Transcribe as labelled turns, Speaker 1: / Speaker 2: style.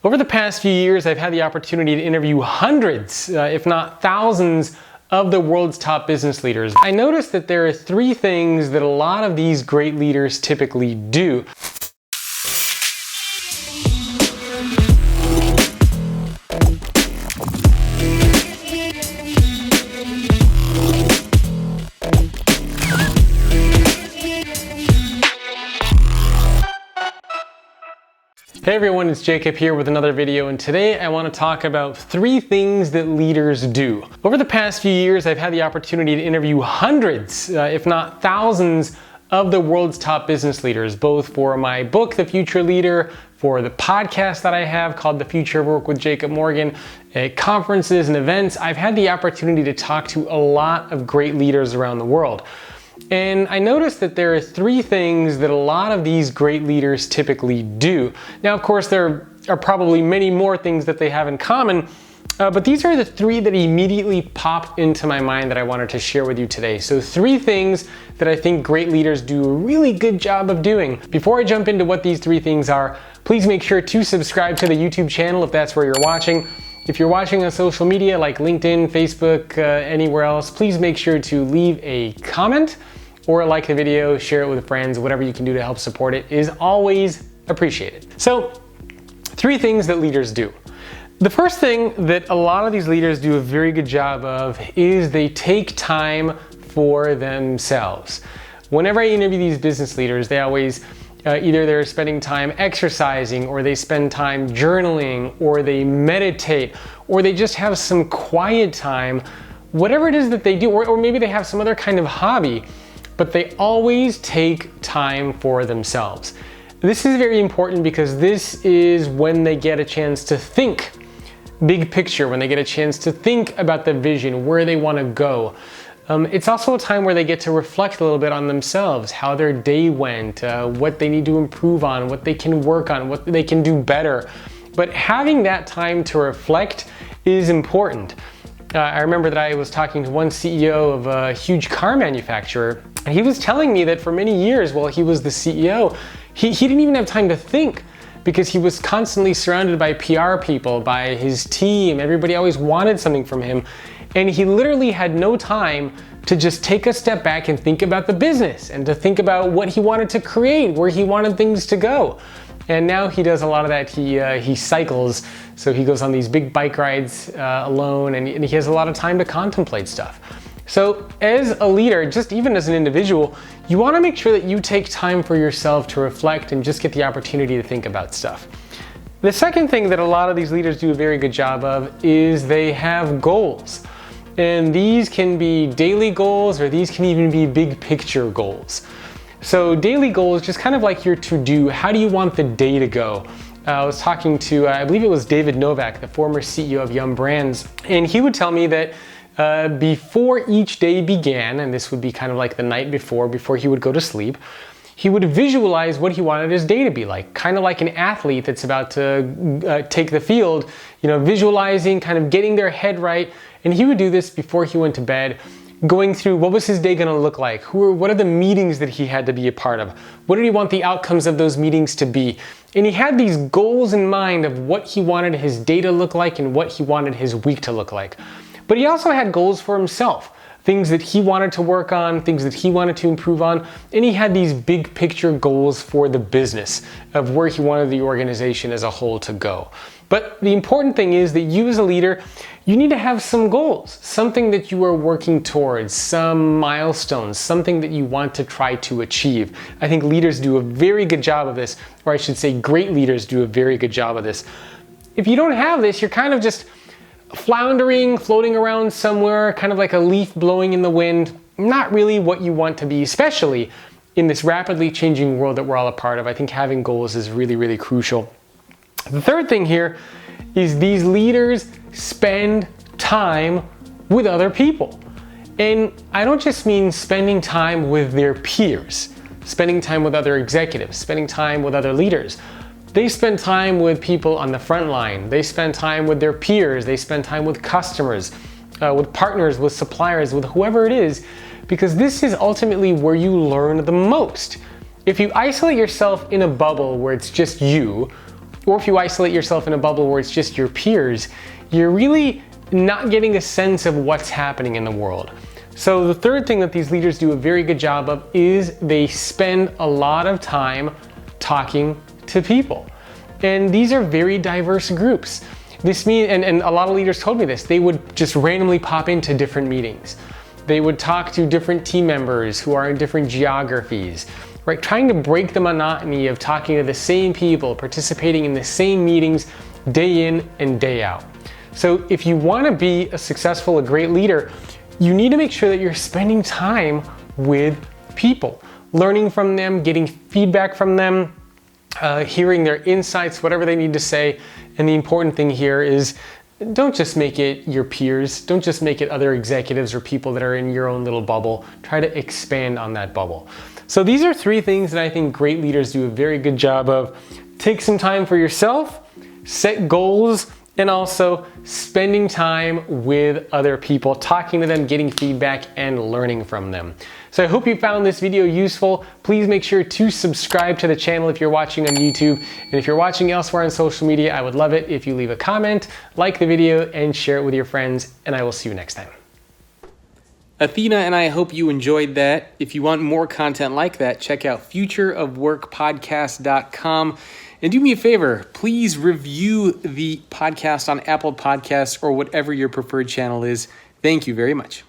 Speaker 1: Over the past few years, I've had the opportunity to interview hundreds, if not thousands, of the world's top business leaders. I noticed that there are three things that a lot of these great leaders typically do. Hey everyone, it's Jacob here with another video, and today I want to talk about three things that leaders do. Over the past few years, I've had the opportunity to interview hundreds, if not thousands, of the world's top business leaders, both for my book, The Future Leader, for the podcast that I have called The Future of Work with Jacob Morgan, at conferences and events. I've had the opportunity to talk to a lot of great leaders around the world. And I noticed that there are three things that a lot of these great leaders typically do. Now, of course, there are probably many more things that they have in common, but these are the three that immediately popped into my mind that I wanted to share with you today. So three things that I think great leaders do a really good job of doing. Before I jump into what these three things are, please make sure to subscribe to the YouTube channel if that's where you're watching. If you're watching on social media like LinkedIn, Facebook, anywhere else, please make sure to leave a comment or like the video, share it with friends. Whatever you can do to help support it is always appreciated. So, three things that leaders do. The first thing that a lot of these leaders do a very good job of is they take time for themselves. Whenever I interview these business leaders, they always either they're spending time exercising, or they spend time journaling, or they meditate, or they just have some quiet time, whatever it is that they do, or maybe they have some other kind of hobby, but they always take time for themselves. This is very important because this is when they get a chance to think big picture, when they get a chance to think about the vision, where they want to go. It's also a time where they get to reflect a little bit on themselves, how their day went, what they need to improve on, what they can work on, what they can do better. But having that time to reflect is important. I remember that I was talking to one CEO of a huge car manufacturer, and he was telling me that for many years while he was the CEO, he didn't even have time to think, because he was constantly surrounded by PR people, by his team. Everybody always wanted something from him. And he literally had no time to just take a step back and think about the business and to think about what he wanted to create, where he wanted things to go. And now he does a lot of that. He cycles, so he goes on these big bike rides alone, and he has a lot of time to contemplate stuff. So as a leader, just even as an individual, you want to make sure that you take time for yourself to reflect and just get the opportunity to think about stuff. The second thing that a lot of these leaders do a very good job of is they have goals. And these can be daily goals, or these can even be big picture goals. So daily goals, just kind of like your to-do. How do you want the day to go? I was talking to, I believe it was David Novak, the former CEO of Yum Brands, and he would tell me that before each day began, and this would be kind of like the night before he would go to sleep, he would visualize what he wanted his day to be like, kind of like an athlete that's about to take the field, visualizing, kind of getting their head right. And he would do this before he went to bed, going through what was his day going to look like, what are the meetings that he had to be a part of, what did he want the outcomes of those meetings to be. And he had these goals in mind of what he wanted his day to look like and what he wanted his week to look like. But he also had goals for himself, things that he wanted to work on, things that he wanted to improve on, and he had these big picture goals for the business of where he wanted the organization as a whole to go. But the important thing is that you as a leader, you need to have some goals, something that you are working towards, some milestones, something that you want to try to achieve. I think leaders do a very good job of this, or I should say great leaders do a very good job of this. If you don't have this, you're kind of just floundering, floating around somewhere, kind of like a leaf blowing in the wind, not really what you want to be, especially in this rapidly changing world that we're all a part of. I think having goals is really, really crucial. The third thing here is these leaders spend time with other people. And I don't just mean spending time with their peers, spending time with other executives, spending time with other leaders. They spend time with people on the front line. They spend time with their peers. They spend time with customers, with partners, with suppliers, with whoever it is, because this is ultimately where you learn the most. If you isolate yourself in a bubble where it's just you, or if you isolate yourself in a bubble where it's just your peers, you're really not getting a sense of what's happening in the world. So the third thing that these leaders do a very good job of is they spend a lot of time talking to people. And these are very diverse groups. This means, and a lot of leaders told me this, they would just randomly pop into different meetings. They would talk to different team members who are in different geographies, right? Trying to break the monotony of talking to the same people, participating in the same meetings day in and day out. So if you want to be a successful, a great leader, you need to make sure that you're spending time with people, learning from them, getting feedback from them, hearing their insights, whatever they need to say. And the important thing here is don't just make it your peers. Don't just make it other executives or people that are in your own little bubble. Try to expand on that bubble. So these are three things that I think great leaders do a very good job of. Take some time for yourself, set goals, and also spending time with other people, talking to them, getting feedback, and learning from them. So I hope you found this video useful. Please make sure to subscribe to the channel if you're watching on YouTube. And if you're watching elsewhere on social media, I would love it if you leave a comment, like the video, and share it with your friends. And I will see you next time. Athena and I hope you enjoyed that. If you want more content like that, check out futureofworkpodcast.com. And do me a favor, please review the podcast on Apple Podcasts or whatever your preferred channel is. Thank you very much.